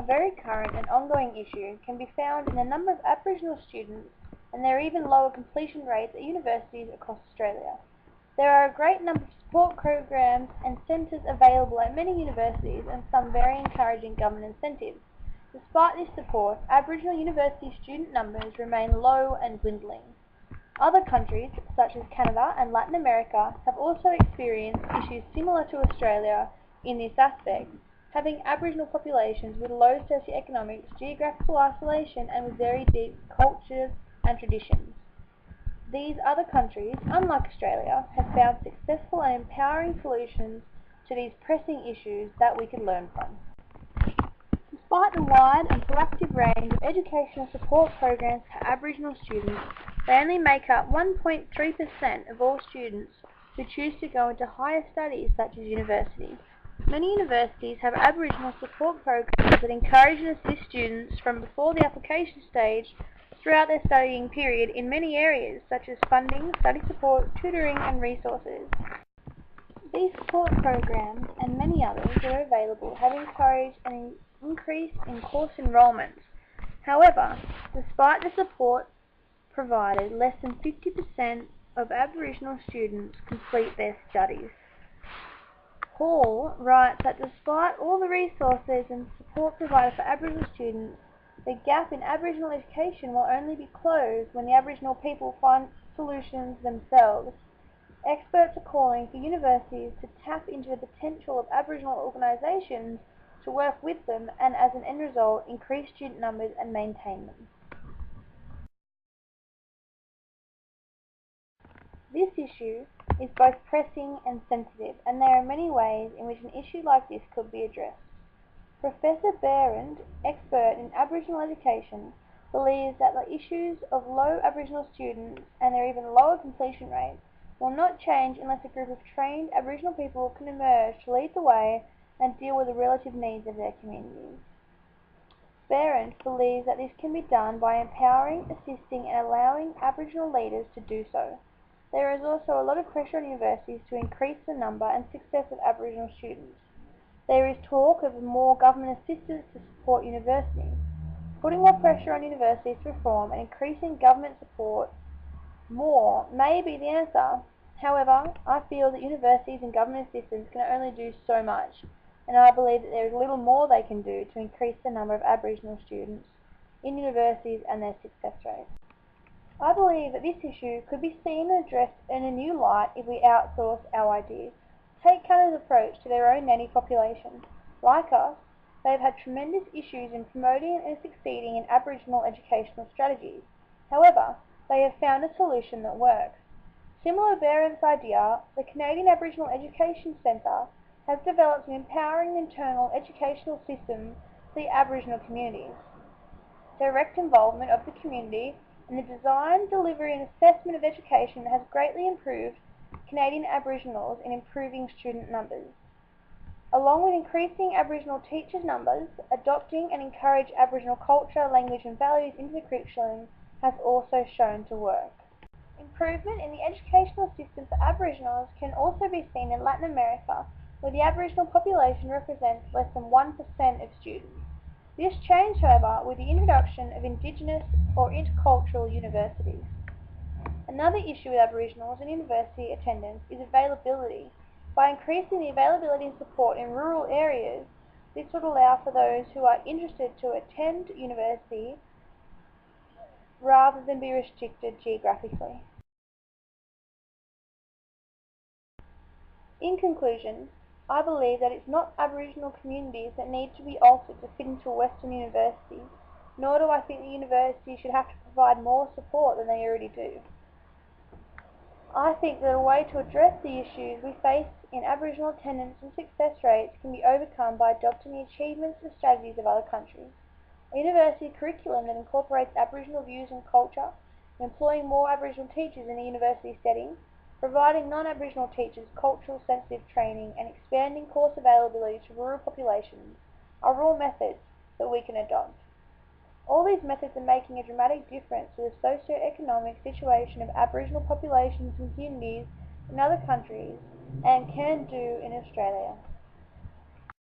a very current and ongoing issue, can be found in the number of Aboriginal students, and there are even lower completion rates at universities across Australia. There are a great number of support programs and centres available at many universities, and some very encouraging government incentives. Despite this support, Aboriginal university student numbers remain low and dwindling. Other countries, such as Canada and Latin America, have also experienced issues similar to Australia in this aspect, having Aboriginal populations with low socioeconomic, geographical isolation and with very deep cultures and traditions. These other countries, unlike Australia, have found successful and empowering solutions to these pressing issues that we can learn from. Despite the wide and proactive range of educational support programs for Aboriginal students, they only make up 1.3% of all students who choose to go into higher studies such as university. Many universities have Aboriginal support programs that encourage and assist students from before the application stage throughout their studying period in many areas such as funding, study support, tutoring and resources. These support programs and many others that are available have encouraged an increase in course enrolments. However, despite the support provided, less than 50% of Aboriginal students complete their studies. Hall writes that despite all the resources and support provided for Aboriginal students, the gap in Aboriginal education will only be closed when the Aboriginal people find solutions themselves. Experts are calling for universities to tap into the potential of Aboriginal organisations to work with them and, as an end result, increase student numbers and maintain them. This issue is both pressing and sensitive, and there are many ways in which an issue like this could be addressed. Professor Behrend, expert in Aboriginal education, believes that the issues of low Aboriginal students and their even lower completion rates will not change unless a group of trained Aboriginal people can emerge to lead the way and deal with the relative needs of their communities. Behrend believes that this can be done by empowering, assisting and allowing Aboriginal leaders to do so. There is also a lot of pressure on universities to increase the number and success of Aboriginal students. There is talk of more government assistance to support universities. Putting more pressure on universities to reform and increasing government support more may be the answer. However, I feel that universities and government assistance can only do so much, and I believe that there is little more they can do to increase the number of Aboriginal students in universities and their success rates. I believe that this issue could be seen and addressed in a new light if we outsource our ideas. Take Canada's approach to their own nanny population. Like us, they have had tremendous issues in promoting and succeeding in Aboriginal educational strategies. However, they have found a solution that works. Similar to Behrend's idea, the Canadian Aboriginal Education Centre has developed an empowering internal educational system for the Aboriginal communities. Direct involvement of the community in the design, delivery and assessment of education has greatly improved Canadian Aboriginals in improving student numbers. Along with increasing Aboriginal teachers' numbers, adopting and encourage Aboriginal culture, language and values into the curriculum has also shown to work. Improvement in the educational system for Aboriginals can also be seen in Latin America, where the Aboriginal population represents less than 1% of students. This changed, however, with the introduction of Indigenous or intercultural universities. Another issue with Aboriginals and university attendance is availability. By increasing the availability and support in rural areas, this would allow for those who are interested to attend university rather than be restricted geographically. In conclusion, I believe that it's not Aboriginal communities that need to be altered to fit into a Western university, nor do I think the university should have to provide more support than they already do. I think that a way to address the issues we face in Aboriginal attendance and success rates can be overcome by adopting the achievements and strategies of other countries. A university curriculum that incorporates Aboriginal views and culture, employing more Aboriginal teachers in a university setting, providing non-Aboriginal teachers cultural sensitive training and expanding course availability to rural populations are all methods that we can adopt. All these methods are making a dramatic difference to the socio-economic situation of Aboriginal populations and communities in other countries and can do in Australia.